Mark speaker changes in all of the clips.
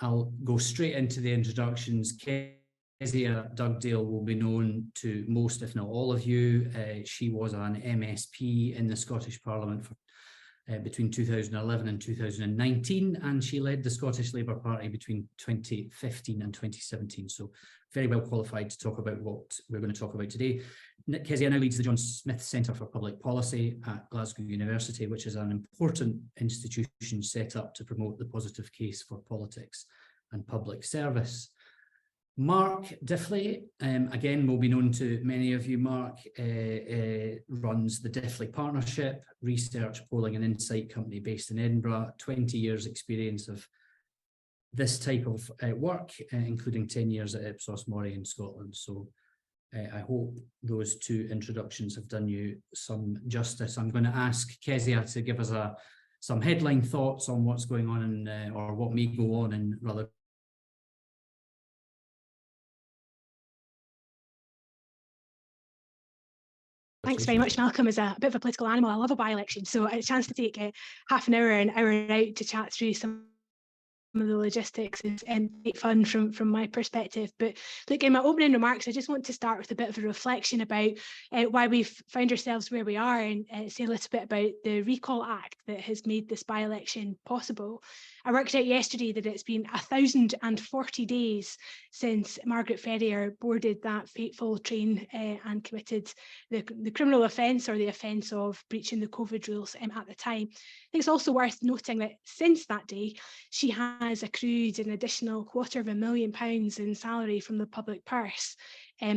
Speaker 1: I'll go straight into the introductions. Kezia Dugdale will be known to most, if not all of you. She was an MSP in the Scottish Parliament for between 2011 and 2019, and she led the Scottish Labour Party between 2015 and 2017. So very well qualified to talk about what we're going to talk about today. Kezia now leads the John Smith Centre for Public Policy at Glasgow University, which is an important institution set up to promote the positive case for politics and public service. Mark Diffley, again, will be known to many of you. Mark runs the Diffley Partnership, research, polling and insight company based in Edinburgh, 20 years experience of this type of work, including 10 years at Ipsos Mori in Scotland. So I hope those two introductions have done you some justice. I'm going to ask Kezia to give us some headline thoughts on what's going on in, or what may go on in Rutherglen.
Speaker 2: Thanks very much, Malcolm. As a bit of a political animal, I love a by-election, so a chance to take half an hour out to chat through some of the logistics is great fun from my perspective. But look, in my opening remarks, I just want to start with a bit of a reflection about why we've found ourselves where we are, and say a little bit about the Recall Act that has made this by-election possible. I worked out yesterday that it's been 1,040 days since Margaret Ferrier boarded that fateful train and committed the criminal offence, or the offence of breaching the COVID rules at the time. I think it's also worth noting that since that day, she has accrued an additional £250,000 in salary from the public purse,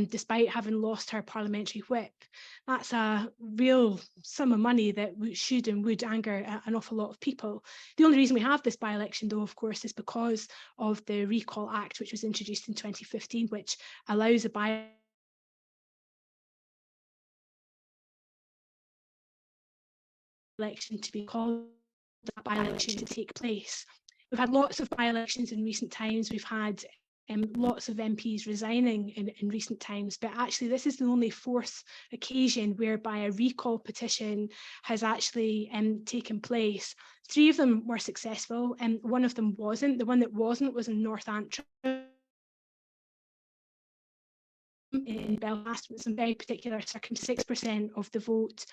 Speaker 2: despite having lost her parliamentary whip. That's a real sum of money that should and would anger an awful lot of people. The only reason we have this by-election, though, of course, is because of the Recall Act, which was introduced in 2015, which allows a by-election to be called, a by-election to take place. We've had lots of by-elections in recent times. We've had lots of MPs resigning in recent times, but actually this is the only fourth occasion whereby a recall petition has actually taken place. 3 of them were successful, and one of them wasn't. The one that wasn't was in North Antrim in Belfast, with some very particular circumstances. 6% of the vote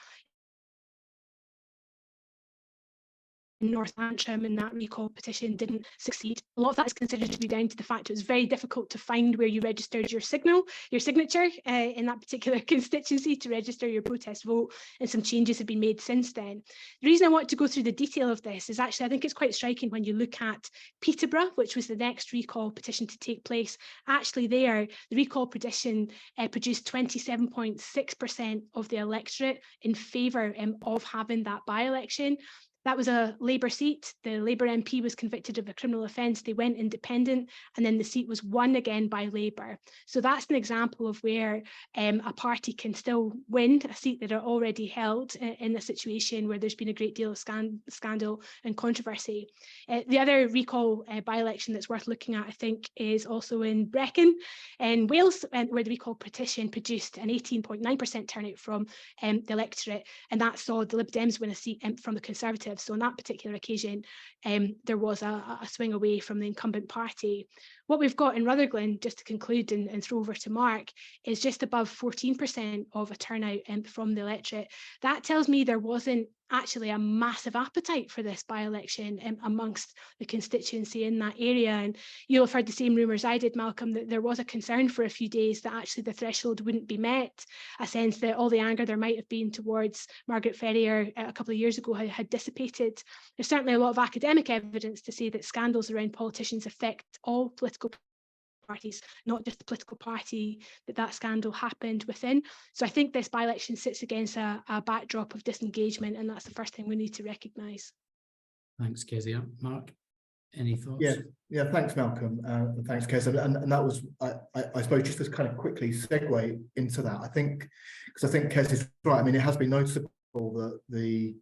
Speaker 2: in North Antrim, and that recall petition didn't succeed. A lot of that is considered to be down to the fact it was very difficult to find where you registered your signature in that particular constituency to register your protest vote, and some changes have been made since then. The reason I want to go through the detail of this is actually I think it's quite striking when you look at Peterborough, which was the next recall petition to take place. Actually there, the recall petition produced 27.6% of the electorate in favour of having that by-election. That was a Labour seat. The Labour MP was convicted of a criminal offence. They went independent, and then the seat was won again by Labour. So that's an example of where a party can still win a seat that are already held in a situation where there's been a great deal of scandal and controversy. The other recall by-election that's worth looking at, I think, is also in Brecon in Wales, where the recall petition produced an 18.9% turnout from the electorate, and that saw the Lib Dems win a seat from the Conservatives. So on that particular occasion, there was a swing away from the incumbent party. What we've got in Rutherglen, just to conclude and throw over to Mark, is just above 14% of a turnout from the electorate. That tells me there wasn't actually a massive appetite for this by-election amongst the constituency in that area. And you'll have heard the same rumours I did, Malcolm, that there was a concern for a few days that actually the threshold wouldn't be met, a sense that all the anger there might have been towards Margaret Ferrier a couple of years ago had dissipated. There's certainly a lot of academic evidence to say that scandals around politicians affect all political parties, not just the political party that scandal happened within. So I think this by-election sits against a backdrop of disengagement, and that's the first thing we need to recognise.
Speaker 1: Thanks, Kezia. Mark, any thoughts?
Speaker 3: Yeah. Thanks, Malcolm. Thanks, Kezia. And that was, I suppose, just to kind of quickly segue into that. I think Kezia's right. I mean, it has been noticeable that the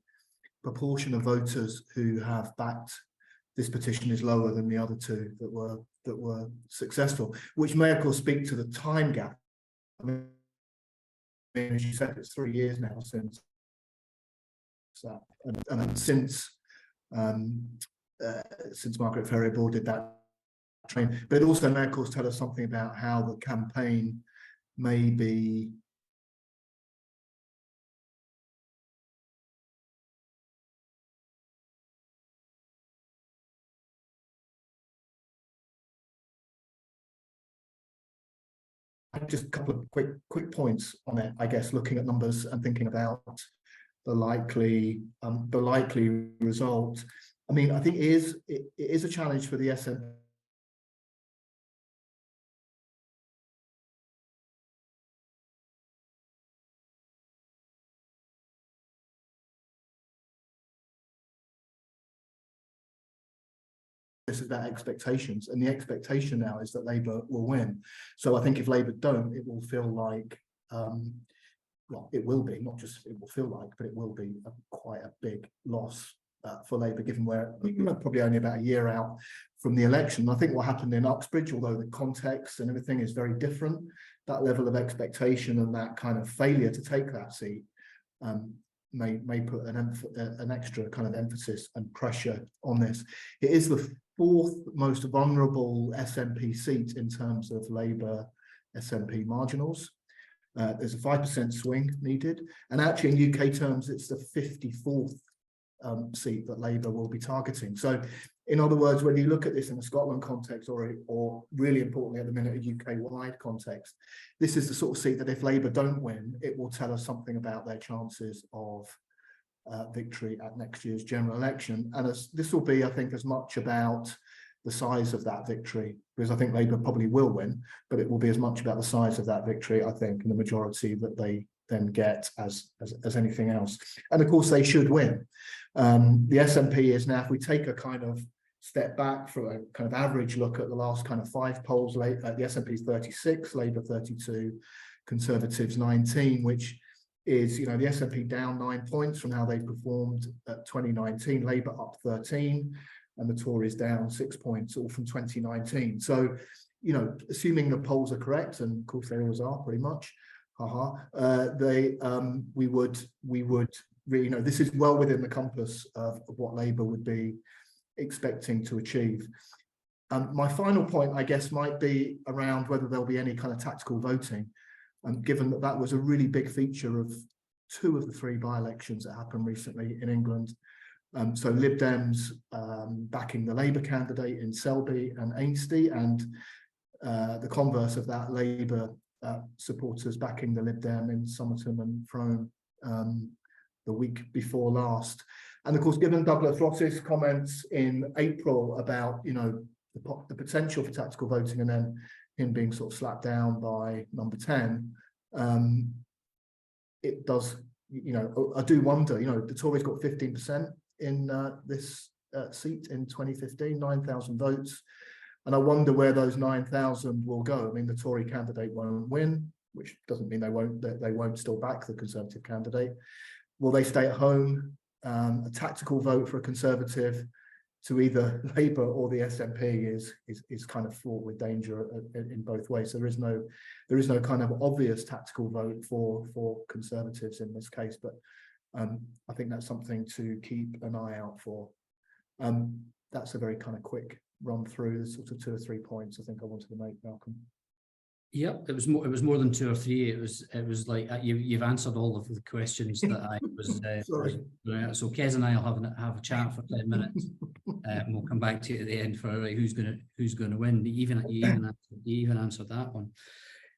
Speaker 3: proportion of voters who have backed this petition is lower than the other two that were successful, which may of course speak to the time gap. I mean, as you said, it's 3 years now since that, and since Margaret Ferrier boarded that train. But it also may, of course, tell us something about how the campaign may be just a couple of quick points on it, I guess, looking at numbers and thinking about the likely result. I mean, I think it is a challenge for the SNP. That expectations, and the expectation now is that Labour will win. So I think if Labour don't, it will feel like, well, it will be, not just it will feel like, but it will be quite a big loss for Labour, given we're probably only about a year out from the election. I think what happened in Uxbridge, although the context and everything is very different, that level of expectation and that kind of failure to take that seat may put an extra kind of emphasis and pressure on this. It is the fourth most vulnerable SNP seat in terms of Labour SNP marginals. There's a 5% swing needed, and actually in UK terms, it's the 54th seat that Labour will be targeting. So, in other words, when you look at this in a Scotland context, or really importantly at the minute, a UK-wide context, this is the sort of seat that if Labour don't win, it will tell us something about their chances of victory at next year's general election. And this will be, I think, as much about the size of that victory, because I think Labour probably will win, but it will be as much about the size of that victory, I think, and the majority that they then get as anything else. And of course, they should win. The SNP is now, if we take a kind of step back for a kind of average look at the last kind of 5 polls, the SNP is 36, Labour 32, Conservatives 19, which is, you know, the SNP down 9 points from how they performed at 2019, Labour up 13, and the Tories down 6 points, all from 2019. So, you know, assuming the polls are correct, and of course they always are pretty much, we would really, you know, this is well within the compass of what Labour would be expecting to achieve. My final point, I guess, might be around whether there'll be any kind of tactical voting, given that that was a really big feature of 2 of the 3 by-elections that happened recently in England. So Lib Dems backing the Labour candidate in Selby and Ainsty, and the converse of that, Labour supporters backing the Lib Dem in Somerton and Frome the week before last. And of course, given Douglas Ross's comments in April about, you know, the potential for tactical voting, and then him being sort of slapped down by number 10, it does, you know, I do wonder, you know, the Tories got 15% in this seat in 2015, 9,000 votes. And I wonder where those 9,000 will go. I mean, the Tory candidate won't win, which doesn't mean they won't still back the Conservative candidate. Will they stay at home? A tactical vote for a Conservative to either Labour or the SNP is kind of fraught with danger in both ways. So there is no kind of obvious tactical vote for Conservatives in this case, but I think that's something to keep an eye out for. That's a very kind of quick run through the sort of 2 or 3 points I think I wanted to make, Malcolm.
Speaker 1: Yep, it was more than 2 or 3. It was like you've answered all of the questions that I was.
Speaker 3: Sorry.
Speaker 1: So Kez and I'll have a chat for 10 minutes, and we'll come back to you at the end for who's going to win. You even answered that one.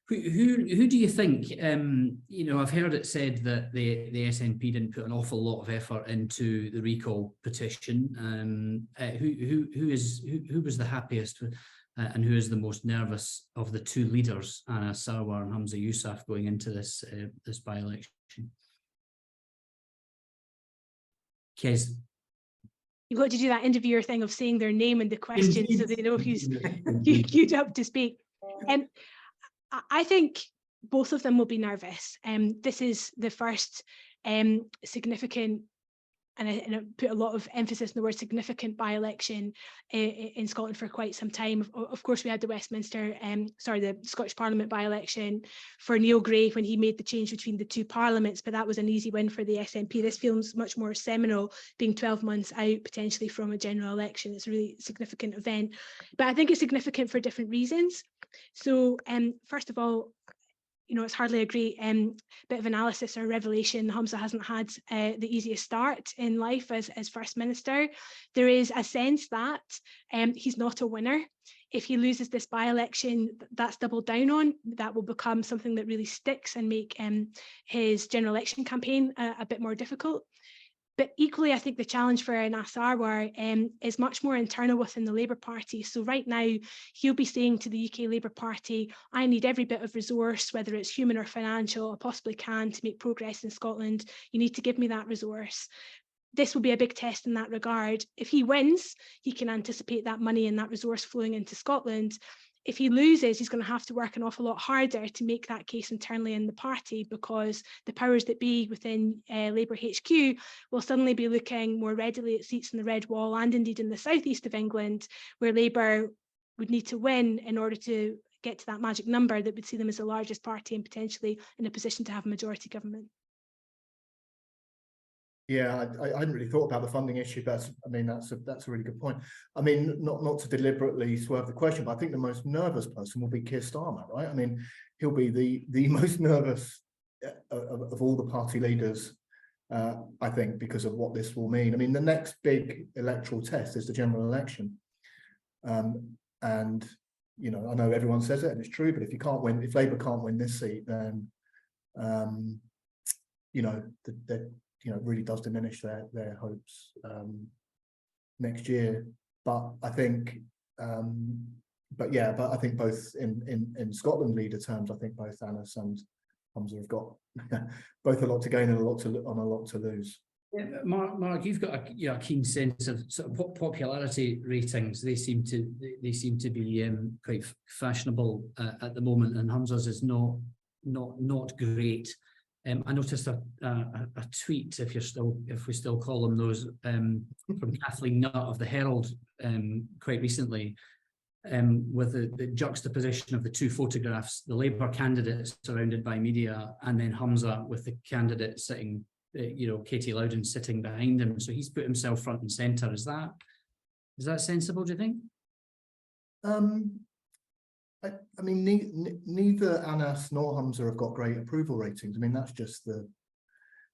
Speaker 1: Who do you think? You know, I've heard it said that the SNP didn't put an awful lot of effort into the recall petition. Who was the happiest? And who is the most nervous of the 2 leaders, Anas Sarwar and Humza Yousaf, going into this by-election? Kez.
Speaker 2: You've got to do that interviewer thing of saying their name in the question so they know who's queued up to speak. I think both of them will be nervous. This is the first significant and I put a lot of emphasis on the word significant by-election in Scotland for quite some time. Of course, we had the the Scottish Parliament by-election for Neil Gray when he made the change between the two parliaments, but that was an easy win for the SNP. This feels much more seminal, being 12 months out potentially from a general election. It's a really significant event, but I think it's significant for different reasons. So first of all, you know, it's hardly a great bit of analysis or revelation. Humza hasn't had the easiest start in life as First Minister. There is a sense that he's not a winner. If he loses this by-election, that's doubled down on. That will become something that really sticks and make his general election campaign a bit more difficult. But equally, I think the challenge for Anas Sarwar is much more internal within the Labour Party. So right now, he'll be saying to the UK Labour Party, I need every bit of resource, whether it's human or financial, I possibly can to make progress in Scotland. You need to give me that resource. This will be a big test in that regard. If he wins, he can anticipate that money and that resource flowing into Scotland. If he loses, he's going to have to work an awful lot harder to make that case internally in the party, because the powers that be within Labour HQ will suddenly be looking more readily at seats in the Red Wall and indeed in the southeast of England, where Labour would need to win in order to get to that magic number that would see them as the largest party and potentially in a position to have a majority government.
Speaker 3: Yeah, I hadn't really thought about the funding issue, but I mean, that's a really good point. I mean, not to deliberately swerve the question, but I think the most nervous person will be Keir Starmer, right? I mean, he'll be the most nervous of all the party leaders, I think, because of what this will mean. I mean, the next big electoral test is the general election, and you know, I know everyone says it and it's true, but if Labour can't win this seat, then you know, it really does diminish their hopes next year. But I think, but I think both in Scotland leader terms, I think both Anas and Humza have got both a lot to gain and a lot to lose.
Speaker 1: Yeah, Mark, you've got a keen sense of sort of popularity ratings. They seem to be quite fashionable at the moment, and Humza's is not great. I noticed a tweet, if we still call them those, from Kathleen Nutt of the Herald quite recently, with the juxtaposition of the two photographs, the Labour candidate surrounded by media, and then Humza with the candidate sitting, Katie Loudon sitting behind him. So he's put himself front and centre. Is that sensible, do you think? I mean, neither Anas nor Humza have got great approval ratings. I mean, that's just the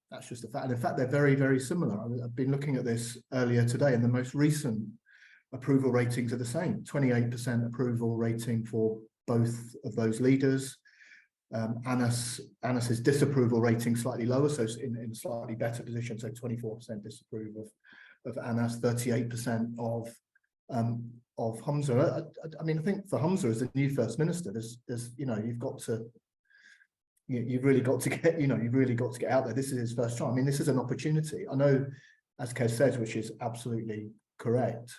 Speaker 1: fact. And in fact, they're very, very similar. I've been looking at this earlier today, and the most recent approval ratings are the same. 28% approval rating for both of those leaders. Anas's disapproval rating slightly lower, so in a slightly better position. So 24% disapprove of Anas, 38% of Humza. I mean, I think for Humza as the new First Minister, there's you've really got to get out there. This is his first time. I mean, this is an opportunity. I know, as Kez says, which is absolutely correct.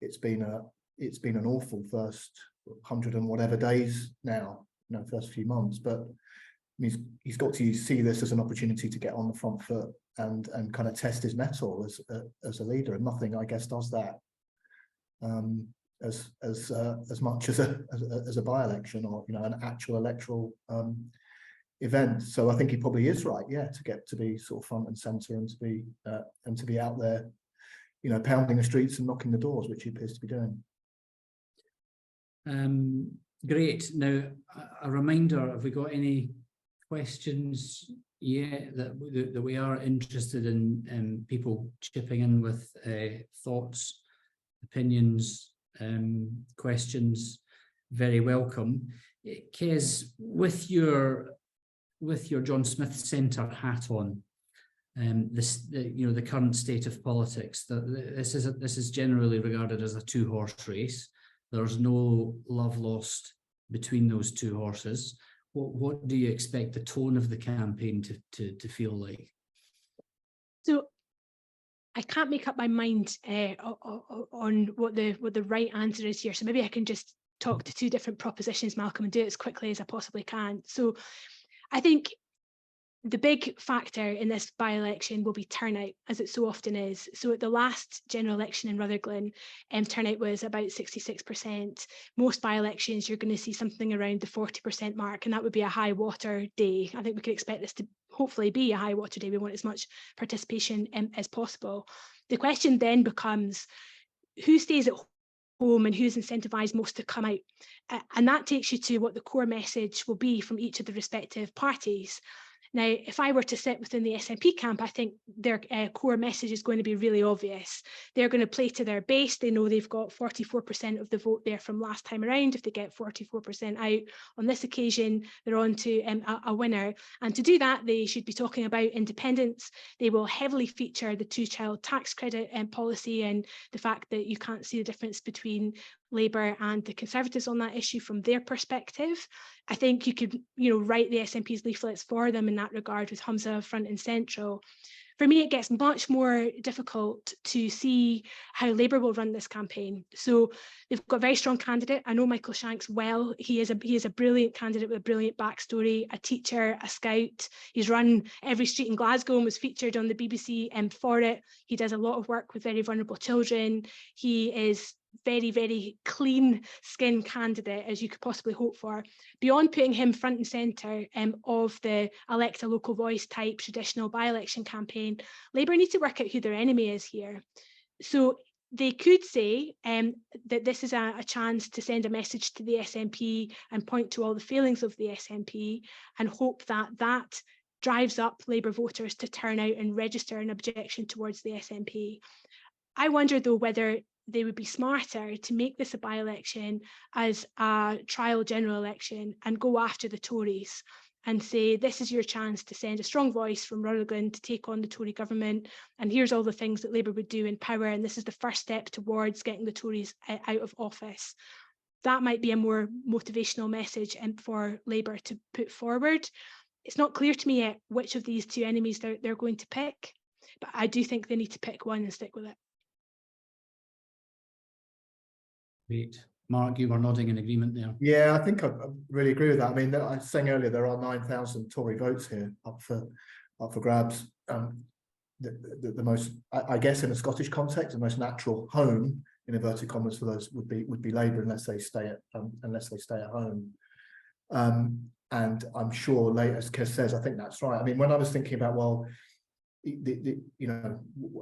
Speaker 1: It's been an awful first 100 and whatever days now, first few months. But he's got to see this as an opportunity to get on the front foot and kind of test his mettle as a leader. And nothing, I guess, does that as much as a by-election or an actual electoral event. So I think he probably is right, to get to be sort of front and centre and to be out there, pounding the streets and knocking the doors, which he appears to be doing. Great. Now, a reminder: have we got any questions yet that we are interested in people chipping in with thoughts, opinions, questions? Very welcome. Kez, with your John Smith Centre hat on, the current state of politics, this is generally regarded as a two-horse race. There's no love lost between those two horses. What do you expect the tone of the campaign to feel like?
Speaker 2: So I can't make up my mind on what the right answer is here. So maybe I can just talk to two different propositions, Malcolm, and do it as quickly as I possibly can. So I think The big factor in this by-election will be turnout, as it so often is. So at the last general election in Rutherglen, turnout was about 66%. Most by-elections, you're going to see something around the 40% mark, and that would be a high water day. I think we could expect this to hopefully be a high water day. We want as much participation as possible. The question then becomes, who stays at home and who's incentivized most to come out? And that takes you to what the core message will be from each of the respective parties. Now, if I were to sit within the SNP camp, I think their core message is going to be really obvious. They're going to play to their base. They know they've got 44% of the vote there from last time around. If they get 44% out on this occasion, they're on to a winner. And to do that, they should be talking about independence. They will heavily feature the two-child tax credit policy and the fact that you can't see the difference between Labour and the Conservatives on that issue from their perspective. I think you could, write the SNP's leaflets for them in that regard with Humza front and central. For me, it gets much more difficult to see how Labour will run this campaign. So they've got a very strong candidate. I know Michael Shanks well. He is a brilliant candidate with a brilliant backstory, a teacher, a scout. He's run every street in Glasgow and was featured on the BBC for it. He does a lot of work with very vulnerable children. He is very, very clean skin candidate as you could possibly hope for. Beyond putting him front and centre of the elect a local voice type traditional by-election campaign, Labour need to work out who their enemy is here. So they could say that this is a chance to send a message to the SNP and point to all the failings of the SNP and hope that that drives up Labour voters to turn out and register an objection towards the SNP. I wonder, though, whether they would be smarter to make this a by-election as a trial general election and go after the Tories and say, this is your chance to send a strong voice from Rutherglen to take on the Tory government. And here's all the things that Labour would do in power. And this is the first step towards getting the Tories out of office. That might be a more motivational message for Labour to put forward. It's not clear to me yet which of these two enemies they're going to pick, but I do think they need to pick one and stick with it.
Speaker 1: Great. Mark, you were nodding in agreement there.
Speaker 3: Yeah, I think I really agree with that. I mean, I was saying earlier, there are 9,000 Tory votes here up for grabs. The most, I guess, in a Scottish context, the most natural home, in inverted commas, for those would be Labour unless they stay at home. And I'm sure, as Kez says, I think that's right. I mean, when I was thinking about, well,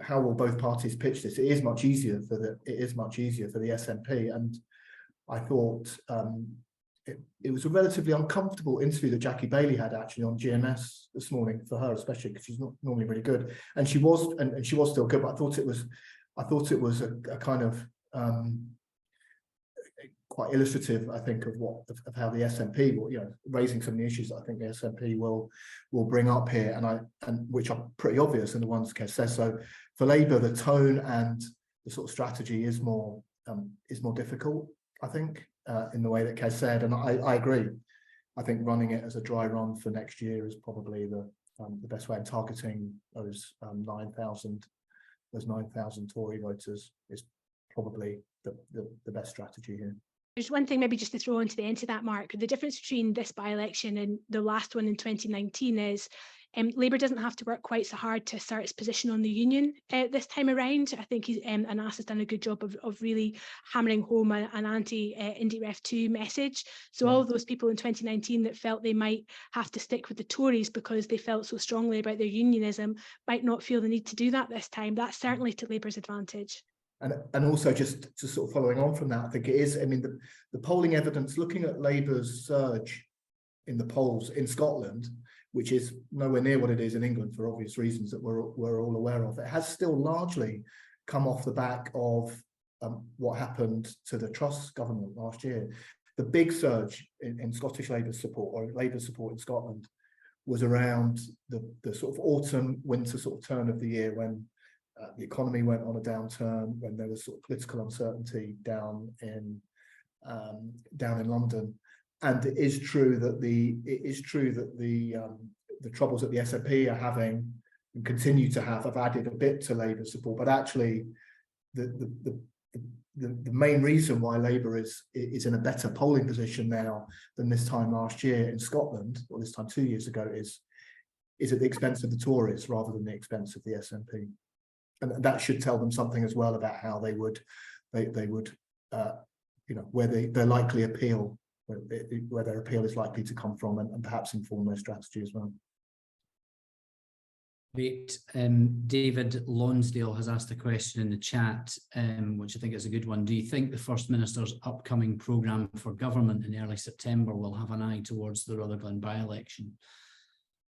Speaker 3: how will both parties pitch this? It is much easier for the SNP, and I thought it was a relatively uncomfortable interview that Jackie Bailey had actually on GMS this morning for her, especially because she's not normally really good, and she was still good. But I thought it was a kind of quite illustrative, I think, of how the SNP will, raising some of the issues that I think the SNP will bring up here, and which are pretty obvious in the ones Kez says. So for Labour, the tone and the sort of strategy is more difficult, I think, in the way that Kez said, and I agree. I think running it as a dry run for next year is probably the best way of targeting those 9,000 Tory voters is probably the best strategy here.
Speaker 2: There's one thing maybe just to throw into the end of that, Mark. The difference between this by-election and the last one in 2019 is Labour doesn't have to work quite so hard to assert its position on the union this time around. I think Anas has done a good job of really hammering home an anti-Indy Ref 2 message. So all of those people in 2019 that felt they might have to stick with the Tories because they felt so strongly about their unionism might not feel the need to do that this time. That's certainly to Labour's advantage.
Speaker 3: And also, just to sort of following on from that, I think it is, I mean, the polling evidence, looking at Labour's surge in the polls in Scotland, which is nowhere near what it is in England for obvious reasons that we're all aware of, it has still largely come off the back of what happened to the Truss government last year. The big surge in Scottish Labour support, or Labour support in Scotland, was around the sort of autumn, winter sort of turn of the year, when the economy went on a downturn, when there was sort of political uncertainty down in London, and it is true that the troubles that the SNP are having and continue to have added a bit to Labour support. But actually, the main reason why Labour is in a better polling position now than this time last year in Scotland, or this time 2 years ago, is at the expense of the Tories rather than the expense of the SNP. And that should tell them something as well about how they would, you know, where their likely appeal, where their appeal is likely to come from, and perhaps inform their strategy as well.
Speaker 1: Great. David Lonsdale has asked a question in the chat, which I think is a good one. Do you think the First Minister's upcoming programme for government in early September will have an eye towards the Rutherglen by-election?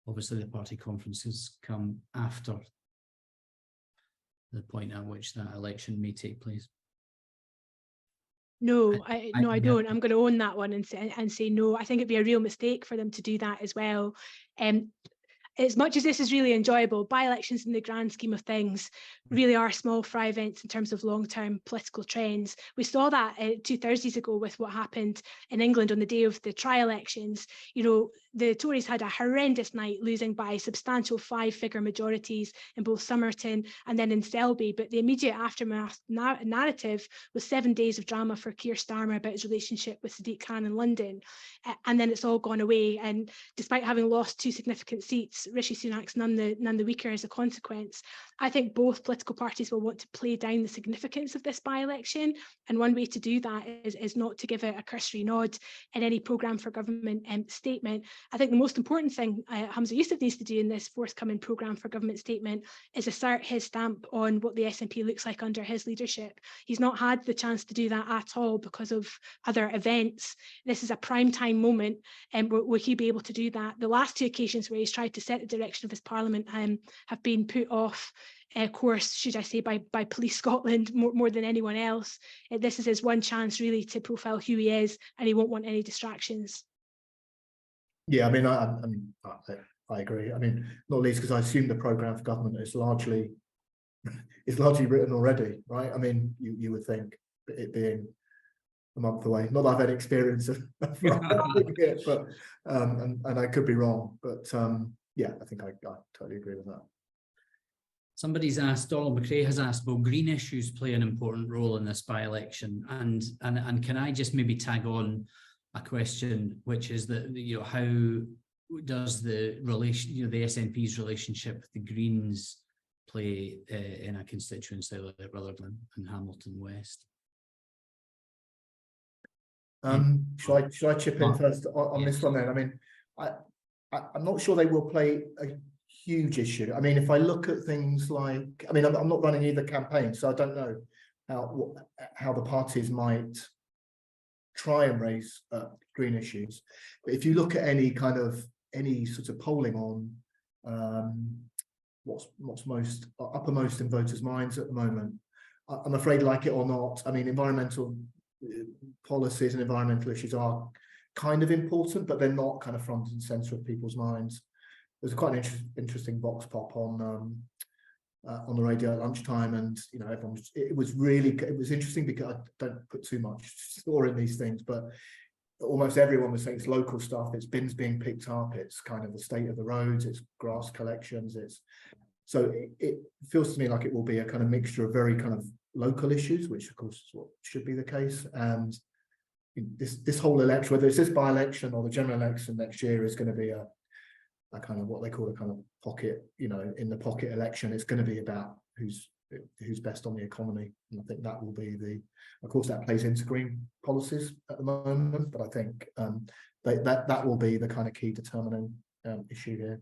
Speaker 1: Obviously, the party conferences come after the point at which that election may take place.
Speaker 2: No, I don't. I'm going to own that one and say no. I think it'd be a real mistake for them to do that as well. As much as this is really enjoyable, by-elections in the grand scheme of things really are small fry events in terms of long-term political trends. We saw that 2 Thursdays ago with what happened in England on the day of the tri-elections. You know, the Tories had a horrendous night, losing by substantial 5-figure majorities in both Somerton and then in Selby. But the immediate aftermath narrative was 7 days of drama for Keir Starmer about his relationship with Sadiq Khan in London. And then it's all gone away. And despite having lost 2 significant seats, Rishi Sunak's none the weaker as a consequence. I think both political parties will want to play down the significance of this by-election, and one way to do that is not to give it a cursory nod in any programme for government statement. I think the most important thing Humza Yousaf needs to do in this forthcoming programme for government statement is assert his stamp on what the SNP looks like under his leadership. He's not had the chance to do that at all because of other events. This is a prime time moment where he'll be able to do that. The last 2 occasions where he's tried to set the direction of his parliament have been put off course, should I say, by Police Scotland more than anyone else. This is his one chance really to profile who he is, and he won't want any distractions.
Speaker 3: Yeah, I mean, I agree. I mean, not least because I assume the programme for government is largely written already, right? I mean, you would think it being a month away. Not that I've had experience of it, but and I could be wrong, but yeah, I think I totally agree with that.
Speaker 1: Somebody's asked, Donald McRae has asked, will green issues play an important role in this by-election? And can I just maybe tag on a question, which is that, you know, how does the relation, you know, the SNP's relationship with the Greens play in a constituency like Rutherglen and Hamilton West?
Speaker 3: Should I chip in first on this one then? I mean, I'm not sure they will play a huge issue. I mean, if I look at things like, I mean, I'm not running either campaign, so I don't know how the parties might try and raise green issues. But if you look at any sort of polling on what's most uppermost in voters' minds at the moment, I'm afraid, like it or not, I mean, environmental policies and environmental issues are kind of important, but they're not kind of front and center of people's minds. There's quite an interesting vox pop on the radio at lunchtime, and you know, it was interesting because I don't put too much store in these things, but almost everyone was saying it's local stuff, it's bins being picked up, it's kind of the state of the roads, it's grass collections, so it feels to me like it will be a kind of mixture of very kind of local issues, which of course is what should be the case, and this whole election, whether it's this by-election or the general election next year, is going to be a kind of what they call a kind of pocket, you know, in the pocket election. It's going to be about who's best on the economy, and I think that will be of course that plays into green policies at the moment, but I think that will be the kind of key determining issue here.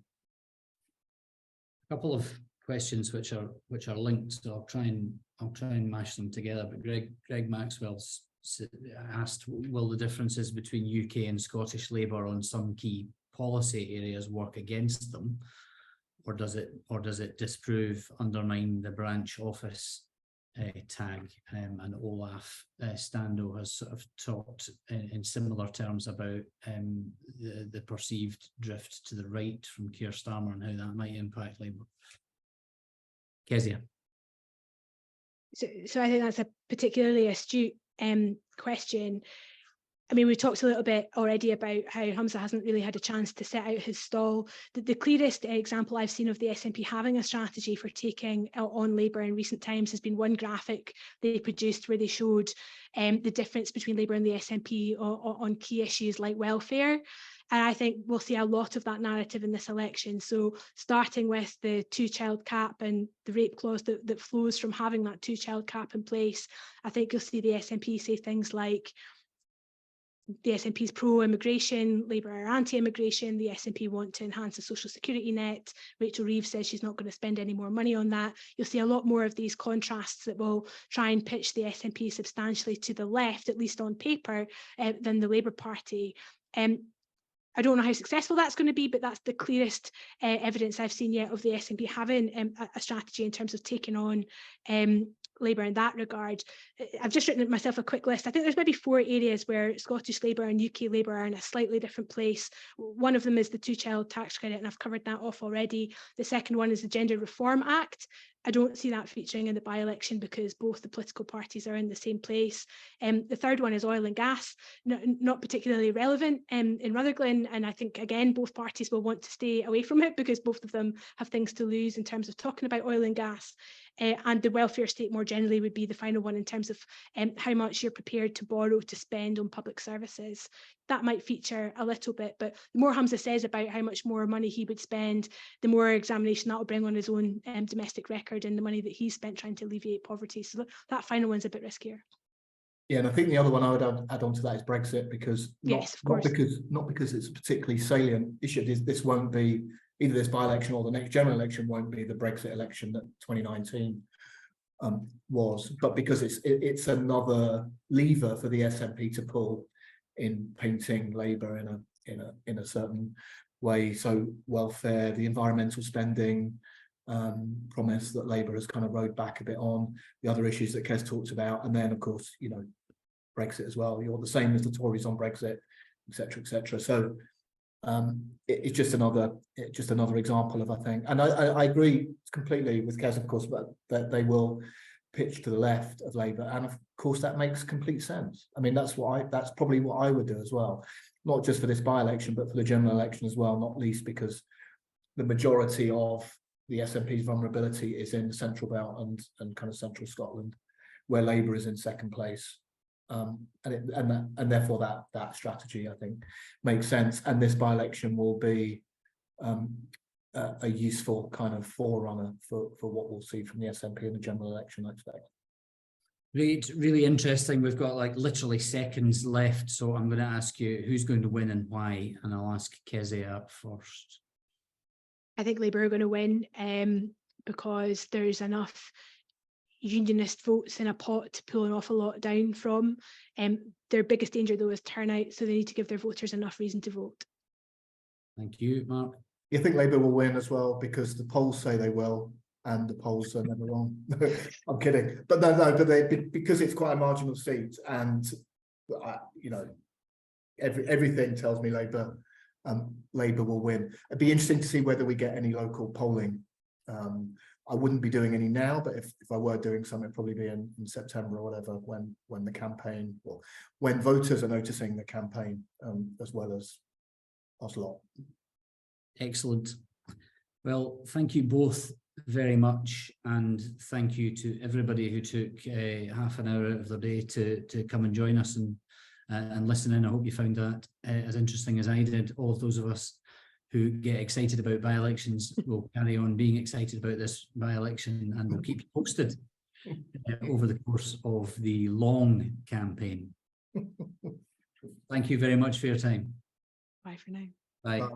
Speaker 1: A couple of questions which are linked, so I'll try and mash them together. But Greg Maxwell's asked, will the differences between UK and Scottish Labour on some key policy areas work against them, or does it disprove, undermine the branch office tag? And Olaf Stando has sort of talked in similar terms about the perceived drift to the right from Keir Starmer and how that might impact Labour. Kezia.
Speaker 2: So I think that's a particularly astute question. I mean, we talked a little bit already about how Humza hasn't really had a chance to set out his stall. The clearest example I've seen of the SNP having a strategy for taking on Labour in recent times has been one graphic they produced where they showed the difference between Labour and the SNP on key issues like welfare. And I think we'll see a lot of that narrative in this election. So starting with the 2-child cap and the rape clause that flows from having that 2-child cap in place, I think you'll see the SNP say things like, the SNP is pro-immigration, Labour are anti-immigration, the SNP want to enhance the social security net, Rachel Reeves says she's not going to spend any more money on that. You'll see a lot more of these contrasts that will try and pitch the SNP substantially to the left, at least on paper, than the Labour Party. I don't know how successful that's going to be, but that's the clearest evidence I've seen yet of the SNP having a strategy in terms of taking on Labour in that regard. I've just written myself a quick list. I think there's maybe 4 areas where Scottish Labour and UK Labour are in a slightly different place. One of them is the 2-child tax credit, and I've covered that off already. The second one is the Gender Reform Act. I don't see that featuring in the by-election because both the political parties are in the same place. The third one is oil and gas, not particularly relevant in Rutherglen, and I think, again, both parties will want to stay away from it because both of them have things to lose in terms of talking about oil and gas. And the welfare state more generally would be the final one in terms of how much you're prepared to borrow to spend on public services. That might feature a little bit, but the more Humza says about how much more money he would spend, the more examination that will bring on his own domestic record and the money that he's spent trying to alleviate poverty. So that final one's a bit riskier.
Speaker 3: Yeah, and I think the other one I would add on to that is Brexit, because
Speaker 2: yes, of course,
Speaker 3: not because it's a particularly salient issue. This won't be, either this by-election or the next general election won't be the Brexit election that 2019 was, but because it's another lever for the SNP to pull in painting Labour in a certain way. So welfare, the environmental spending promise that Labour has kind of rode back a bit on, the other issues that Kez talked about, and then of course, you know, Brexit as well. You're the same as the Tories on Brexit, etc., etc. So it's just another example of, I think, and I agree completely with Kez, of course, but that they will pitch to the left of Labour, and of course that makes complete sense. I mean, that's probably what I would do as well, not just for this by-election, but for the general election as well, not least because the majority of the SNP's vulnerability is in the Central Belt and kind of central Scotland, where Labour is in second place. And therefore that strategy, I think, makes sense. And this by-election will be a useful kind of forerunner for what we'll see from the SNP in the general election, I expect.
Speaker 1: Really interesting. We've got like literally seconds left, so I'm going to ask you who's going to win and why, and I'll ask Kezia first.
Speaker 2: I think Labour are going to win because there's enough unionist votes in a pot to pull an awful lot down from. Their biggest danger, though, is turnout, so they need to give their voters enough reason to vote. Thank you, Mark.
Speaker 3: You think Labour will win as well because the polls say they will, and the polls are never wrong. I'm kidding, but because it's quite a marginal seat, and you know, everything tells me Labour will win. It'd be interesting to see whether we get any local polling. I wouldn't be doing any now, but if I were doing some, it'd probably be in September or whatever, when the campaign, or when voters are noticing the campaign, as well as us lot.
Speaker 1: Excellent. Well, thank you both very much, and thank you to everybody who took half an hour out of their day to come and join us and listen in. I hope you found that as interesting as I did. All of those of us who get excited about by-elections will carry on being excited about this by-election, and we'll keep you posted over the course of the long campaign. Thank you very much for your time.
Speaker 2: Bye for now.
Speaker 1: Bye.